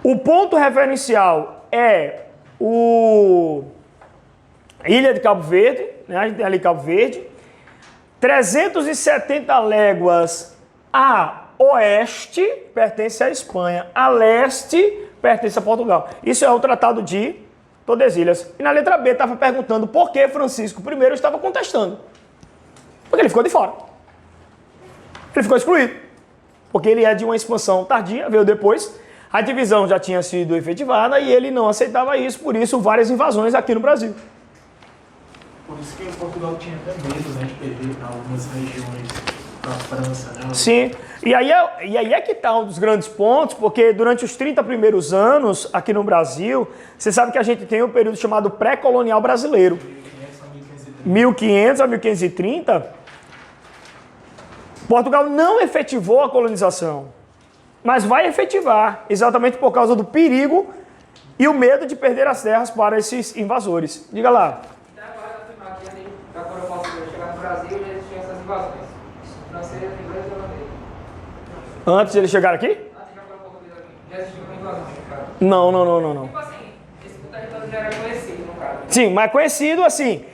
O ponto referencial é a Ilha de Cabo Verde, né? Ali Cabo Verde. 370 léguas a oeste pertence à Espanha, a leste pertence a Portugal. Isso é o Tratado de Tordesilhas. E na letra B estava perguntando por que Francisco I estava contestando. Porque ele ficou de fora. Ele ficou excluído. Porque ele é de uma expansão tardia, veio depois. A divisão já tinha sido efetivada e ele não aceitava isso, por isso várias invasões aqui no Brasil. Por isso que Portugal tinha até medo, né, de perder algumas regiões para a França, né? Sim, e aí é que está um dos grandes pontos, porque durante os 30 primeiros anos aqui no Brasil, você sabe que a gente tem um período chamado pré-colonial brasileiro. 1500 a 1530, Portugal não efetivou a colonização, mas vai efetivar, exatamente por causa do perigo e o medo de perder as terras para esses invasores. Diga lá. Até agora, afirmar que quando o português chegar no Brasil, já existiam essas invasões. Francês, inglês e holandês. Antes de ele chegar aqui? Antes de chegar o português aqui, já existia uma invasão, cara. Não. Tipo assim, esse território já era conhecido, no caso. Sim, mas conhecido assim,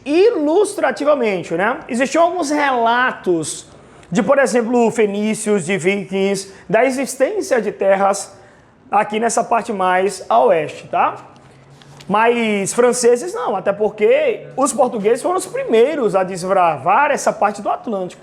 ilustrativamente, né? Existiam alguns relatos de, por exemplo, fenícios, de vikings, da existência de terras aqui nessa parte mais a oeste, tá? Mas franceses não, até porque os portugueses foram os primeiros a desbravar essa parte do Atlântico.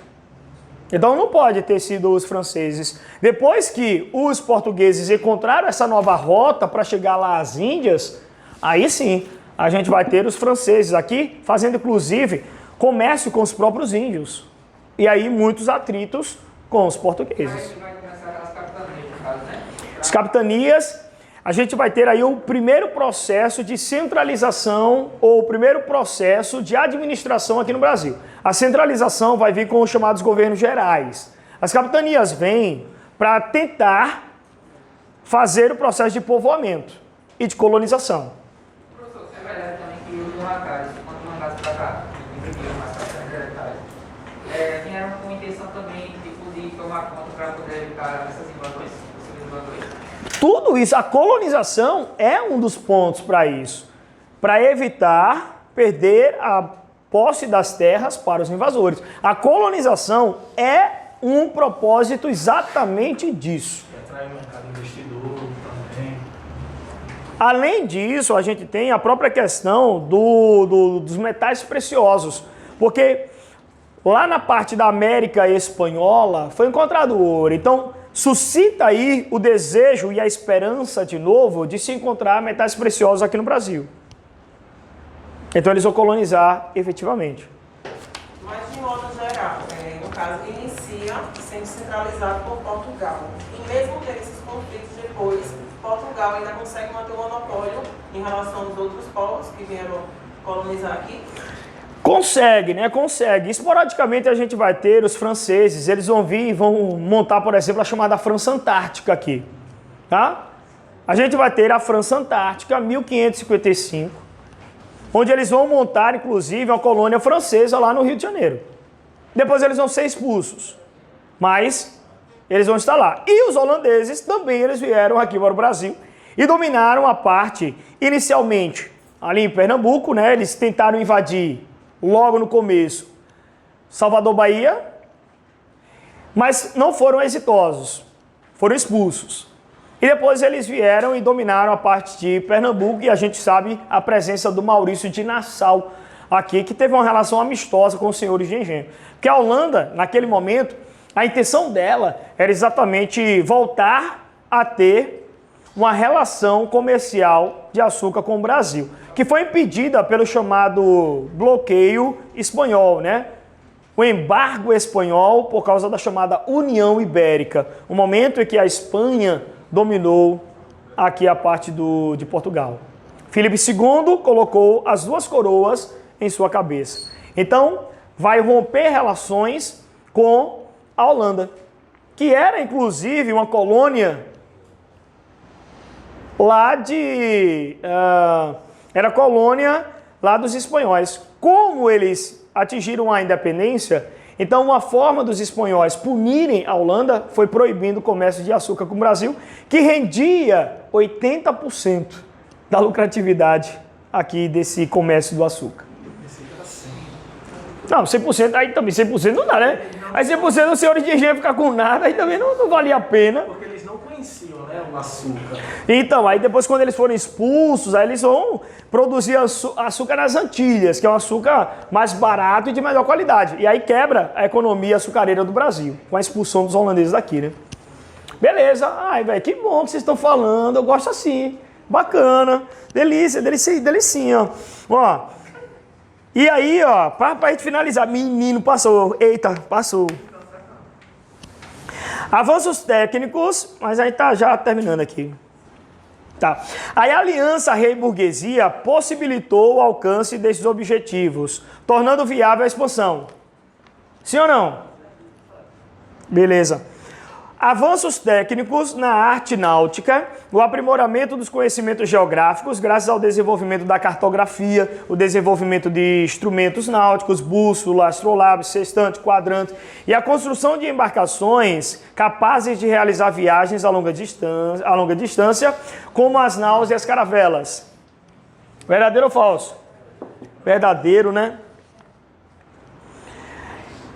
Então não pode ter sido os franceses. Depois que os portugueses encontraram essa nova rota para chegar lá às Índias, aí sim, a gente vai ter os franceses aqui fazendo, inclusive, comércio com os próprios índios. E aí muitos atritos com os portugueses. Aí vai começar as capitanias, no caso, né? As capitanias, a gente vai ter aí o primeiro processo de centralização ou o primeiro processo de administração aqui no Brasil. A centralização vai vir com os chamados governos gerais. As capitanias vêm para tentar fazer o processo de povoamento e de colonização. Professor, é verdade também que os mandatários, quando mandados para cá, imprimiram as capitanias hereditárias, vieram com intenção também de tomar conta para poder evitar essas invasões, possíveis invasões. Tudo isso, a colonização é um dos pontos para isso, para evitar perder a posse das terras para os invasores. A colonização é um propósito exatamente disso. Atrai o mercado investidor também. Além disso, a gente tem a própria questão dos metais preciosos, porque lá na parte da América espanhola foi encontrado ouro. Então, suscita aí o desejo e a esperança de novo de se encontrar metais preciosos aqui no Brasil. Então, eles vão colonizar efetivamente. Mas, de modo geral, no caso, inicia sendo centralizado por Portugal. E mesmo ter esses conflitos depois, Portugal ainda consegue manter o monopólio em relação aos outros povos que vieram colonizar aqui? Consegue, né? Consegue. Esporadicamente a gente vai ter os franceses, eles vão vir e vão montar, por exemplo, a chamada França Antártica aqui, tá? A gente vai ter a França Antártica, 1555, onde eles vão montar, inclusive, uma colônia francesa lá no Rio de Janeiro. Depois eles vão ser expulsos, mas eles vão estar lá. E os holandeses também, eles vieram aqui para o Brasil e dominaram a parte, inicialmente, ali em Pernambuco, né? Eles tentaram invadir logo no começo Salvador, Bahia, mas não foram exitosos, foram expulsos. E depois eles vieram e dominaram a parte de Pernambuco, e a gente sabe a presença do Maurício de Nassau aqui, que teve uma relação amistosa com os senhores de engenho. Porque a Holanda, naquele momento, a intenção dela era exatamente voltar a ter uma relação comercial de açúcar com o Brasil, que foi impedida pelo chamado bloqueio espanhol, né? O embargo espanhol por causa da chamada União Ibérica, o momento em que a Espanha dominou aqui a parte de Portugal. Filipe II colocou as duas coroas em sua cabeça. Então, vai romper relações com a Holanda, que era inclusive uma colônia lá era colônia lá dos espanhóis. Como eles atingiram a independência, então uma forma dos espanhóis punirem a Holanda foi proibindo o comércio de açúcar com o Brasil, que rendia 80% da lucratividade aqui desse comércio do açúcar. Não, 100%, aí também 100% não dá, né? Aí 100% os senhores de engenho ficar com nada, aí também não valia a pena. Porque eles não conheciam, né, o açúcar. Então, aí depois quando eles foram expulsos, aí eles vão produzir açúcar nas Antilhas, que é um açúcar mais barato e de melhor qualidade. E aí quebra a economia açucareira do Brasil, com a expulsão dos holandeses daqui, né? Beleza, ai, velho, que bom que vocês estão falando, eu gosto assim, bacana, delícia, delicinha, ó. E aí, ó, pra gente finalizar, menino, passou, eita, passou. Avanços técnicos, mas a gente tá já terminando aqui. Tá. Aí a aliança rei-burguesia possibilitou o alcance desses objetivos, tornando viável a expansão. Sim ou não? Beleza. Avanços técnicos na arte náutica, o aprimoramento dos conhecimentos geográficos, graças ao desenvolvimento da cartografia, o desenvolvimento de instrumentos náuticos, bússola, astrolábio, sextante, quadrante, e a construção de embarcações capazes de realizar viagens a longa distância, como as naus e as caravelas. Verdadeiro ou falso? Verdadeiro, né?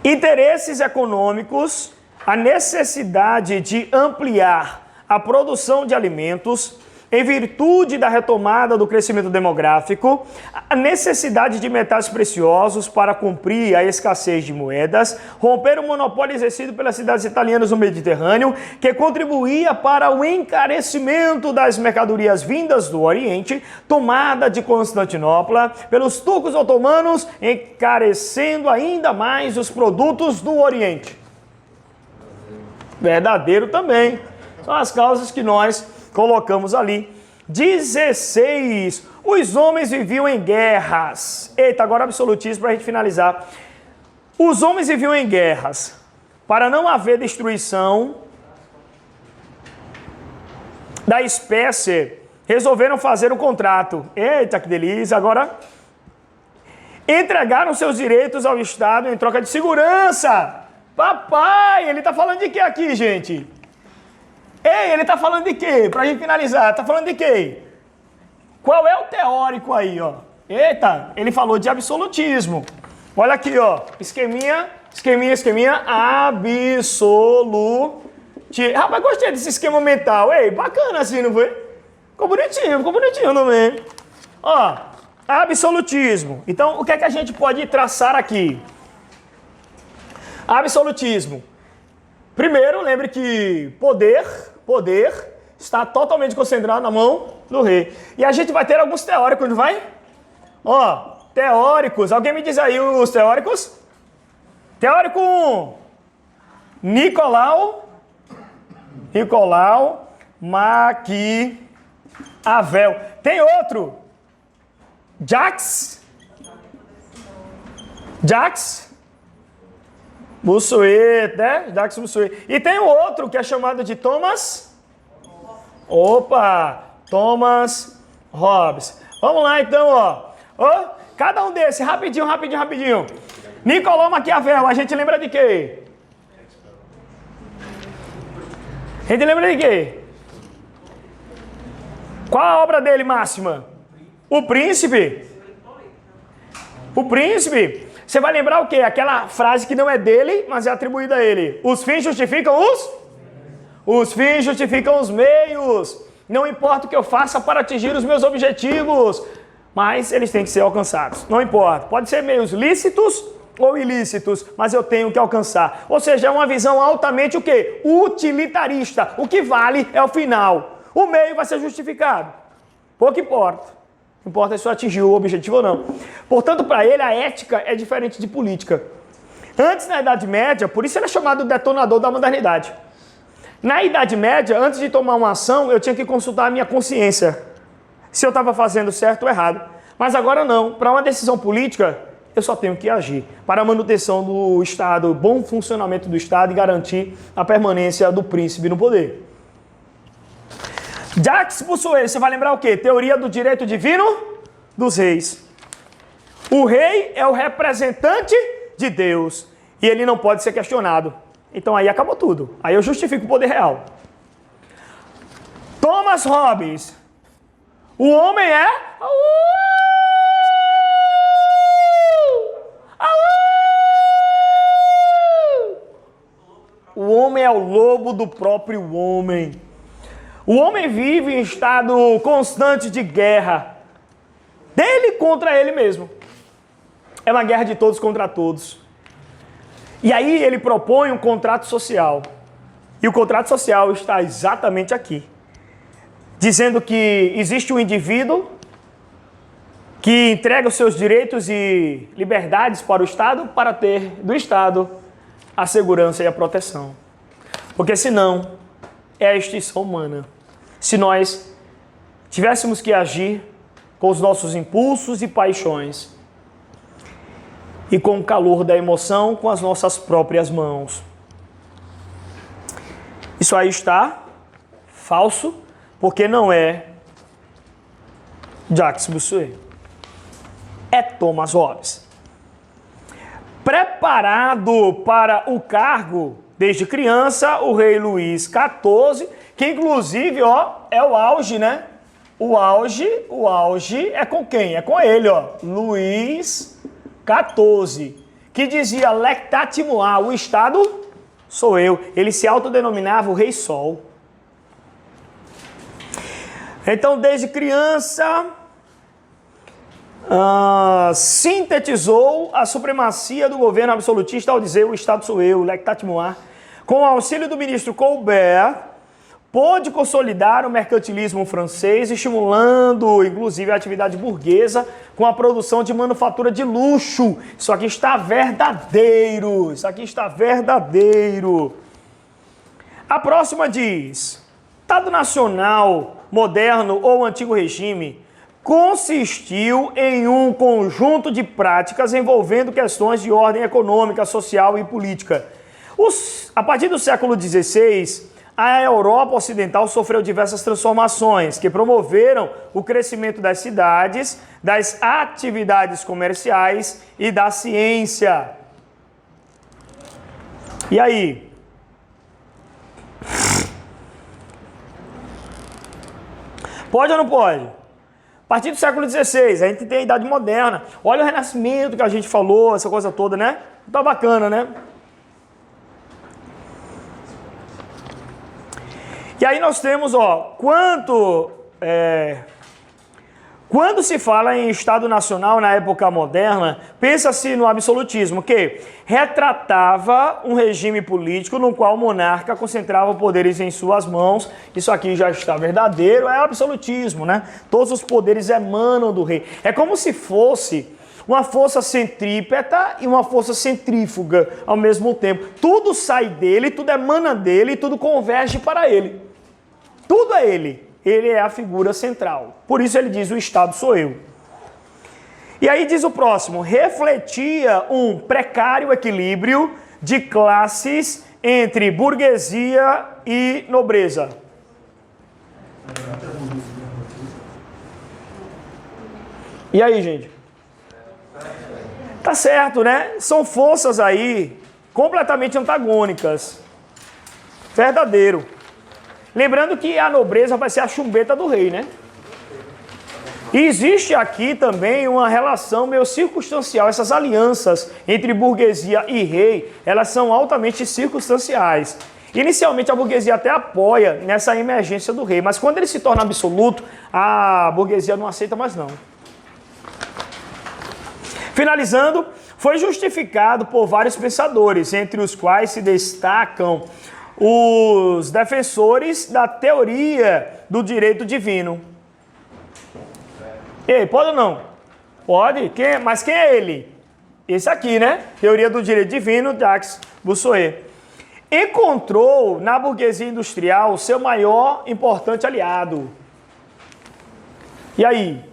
Interesses econômicos. A necessidade de ampliar a produção de alimentos em virtude da retomada do crescimento demográfico, a necessidade de metais preciosos para cumprir a escassez de moedas, romper o monopólio exercido pelas cidades italianas no Mediterrâneo, que contribuía para o encarecimento das mercadorias vindas do Oriente, tomada de Constantinopla pelos turcos otomanos, encarecendo ainda mais os produtos do Oriente. Verdadeiro também. São as causas que nós colocamos ali. 16. Os homens viviam em guerras. Eita, agora absolutismo para a gente finalizar. Os homens viviam em guerras. Para não haver destruição da espécie, resolveram fazer um contrato. Eita, que delícia. Agora, entregaram seus direitos ao Estado em troca de segurança. Papai, ele tá falando de que aqui, gente? Ei, ele tá falando de quê? Pra gente finalizar, tá falando de quê? Qual é o teórico aí, ó? Eita, ele falou de absolutismo. Olha aqui, ó. Esqueminha, absolutismo. Rapaz, gostei desse esquema mental. Ei, bacana assim, não foi? Ficou bonitinho também. Ó, absolutismo. Então, o que é que a gente pode traçar aqui? Absolutismo. Primeiro, lembre que poder está totalmente concentrado na mão do rei. E a gente vai ter alguns teóricos, não vai? Ó, teóricos. Alguém me diz aí os teóricos? Teórico 1. Nicolau Maquiavel. Tem outro. Jacques Jacques Bossuet, né? Jacques Bossuet. E tem o outro que é chamado de Thomas. Opa! Thomas Hobbes. Vamos lá então, ó. Cada um desses, rapidinho. Nicolau Maquiavel, a gente lembra de quê? A gente lembra de quê? Qual a obra dele máxima? O Príncipe. O Príncipe. Você vai lembrar o quê? Aquela frase que não é dele, mas é atribuída a ele. Os fins justificam os fins justificam os meios. Não importa o que eu faça para atingir os meus objetivos, mas eles têm que ser alcançados. Não importa. Pode ser meios lícitos ou ilícitos, mas eu tenho que alcançar. Ou seja, é uma visão altamente o quê? Utilitarista. O que vale é o final. O meio vai ser justificado. Pouco importa. Não importa se eu atingir o objetivo ou não. Portanto, para ele, a ética é diferente de política. Antes, na Idade Média, por isso ele é chamado detonador da modernidade. Na Idade Média, antes de tomar uma ação, eu tinha que consultar a minha consciência. Se eu estava fazendo certo ou errado. Mas agora não. Para uma decisão política, eu só tenho que agir. Para a manutenção do Estado, bom funcionamento do Estado e garantir a permanência do príncipe no poder. Jacques Bossuet, você vai lembrar o quê? Teoria do direito divino dos reis. O rei é o representante de Deus e ele não pode ser questionado. Então aí acabou tudo. Aí eu justifico o poder real. Thomas Hobbes. O homem é... O homem é o lobo do próprio homem. O homem vive em estado constante de guerra. Dele contra ele mesmo. É uma guerra de todos contra todos. E aí ele propõe um contrato social. E o contrato social está exatamente aqui. Dizendo que existe um indivíduo que entrega os seus direitos e liberdades para o Estado para ter do Estado a segurança e a proteção. Porque senão é a extinção humana. Se nós tivéssemos que agir com os nossos impulsos e paixões e com o calor da emoção com as nossas próprias mãos. Isso aí está falso, porque não é Jacques Bossuet. É Thomas Hobbes. Preparado para o cargo desde criança, o rei Luís XIV, que inclusive, é o auge, né? O auge é com quem? É com ele, Luís XIV, que dizia lectate moi, o Estado sou eu. Ele se autodenominava o Rei Sol. Então, desde criança, sintetizou a supremacia do governo absolutista ao dizer o Estado sou eu, lectate moi. Com o auxílio do ministro Colbert, pôde consolidar o mercantilismo francês, estimulando, inclusive, a atividade burguesa com a produção de manufatura de luxo. Isso aqui está verdadeiro. A próxima diz: Estado Nacional, moderno ou antigo regime, consistiu em um conjunto de práticas envolvendo questões de ordem econômica, social e política. A partir do século XVI, a Europa Ocidental sofreu diversas transformações que promoveram o crescimento das cidades, das atividades comerciais e da ciência. E aí? Pode ou não pode? A partir do século XVI, a gente tem a Idade Moderna. Olha o Renascimento que a gente falou, essa coisa toda, né? Tá bacana, né? E aí nós temos, quando se fala em Estado Nacional na época moderna, pensa-se no absolutismo, que retratava um regime político no qual o monarca concentrava poderes em suas mãos. Isso aqui já está verdadeiro, é absolutismo, né? Todos os poderes emanam do rei. É como se fosse uma força centrípeta e uma força centrífuga ao mesmo tempo. Tudo sai dele, tudo emana dele e tudo converge para ele. Tudo é ele. Ele é a figura central. Por isso ele diz, o Estado sou eu. E aí diz o próximo, refletia um precário equilíbrio de classes entre burguesia e nobreza. E aí, gente? Tá certo, né? São forças aí completamente antagônicas. Verdadeiro. Lembrando que a nobreza vai ser a chumbeta do rei, né? E existe aqui também uma relação meio circunstancial. Essas alianças entre burguesia e rei, elas são altamente circunstanciais. Inicialmente a burguesia até apoia nessa emergência do rei, mas quando ele se torna absoluto, a burguesia não aceita mais não. Finalizando, foi justificado por vários pensadores, entre os quais se destacam os defensores da teoria do direito divino. E aí, pode ou não? Pode. Mas quem é ele? Esse aqui, né? Teoria do direito divino, Jacques Bossuet. Encontrou na burguesia industrial o seu maior importante aliado. E aí?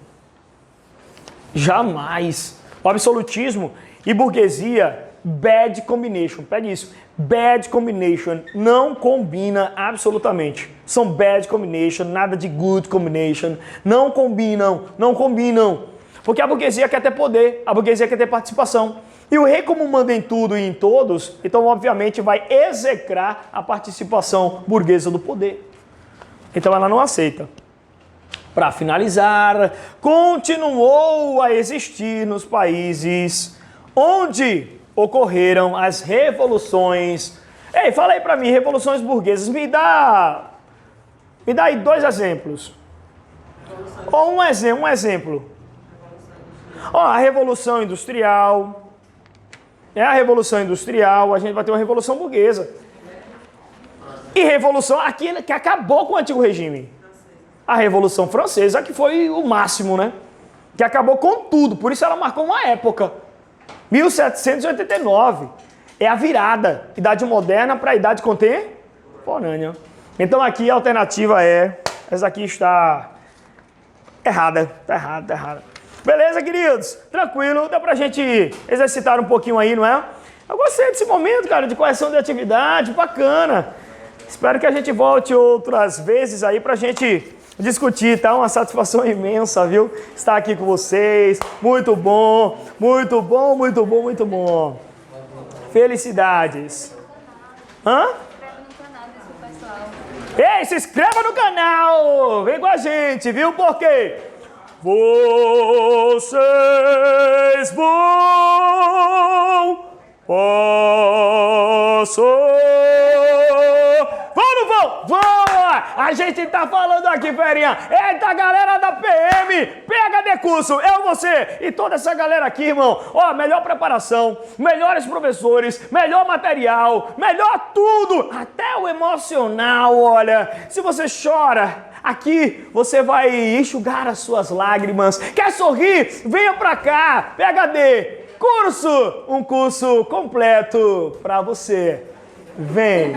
Jamais. O absolutismo e burguesia, bad combination. Pegue isso. Bad combination. Não combina absolutamente. São bad combination, nada de good combination. Não combinam, não combinam. Porque a burguesia quer ter poder, a burguesia quer ter participação. E o rei, como manda em tudo e em todos, então obviamente vai execrar a participação burguesa do poder. Então ela não aceita. Para finalizar, continuou a existir nos países onde ocorreram as revoluções. Ei, fala aí para mim, revoluções burguesas, me dá aí 2 exemplos. Ou um exemplo. Ó, a Revolução Industrial. É a Revolução Industrial, a gente vai ter uma Revolução Burguesa. E Revolução, aqui que acabou com o antigo regime. A Revolução Francesa, que foi o máximo, né? Que acabou com tudo, por isso ela marcou uma época. 1789. É a virada. Idade moderna para a idade contemporânea. Então aqui a alternativa é... Essa aqui está errada. Tá errada. Beleza, queridos? Tranquilo, dá pra gente exercitar um pouquinho aí, não é? Eu gostei desse momento, cara, de correção de atividade, bacana. Espero que a gente volte outras vezes aí pra gente discutir, tá? Uma satisfação imensa, viu? Estar aqui com vocês. Muito bom. Felicidades. Hã? Ei, se inscreva no canal! Vem com a gente, viu? Por quê? Vocês vão Vão! A gente tá falando aqui, ferinha. Eita, galera da PM, PhD Curso, eu, você e toda essa galera aqui, irmão. Ó, melhor preparação, melhores professores, melhor material, melhor tudo, até o emocional, olha. Se você chora, aqui você vai enxugar as suas lágrimas. Quer sorrir? Venha pra cá, PhD Curso, um curso completo pra você. Vem.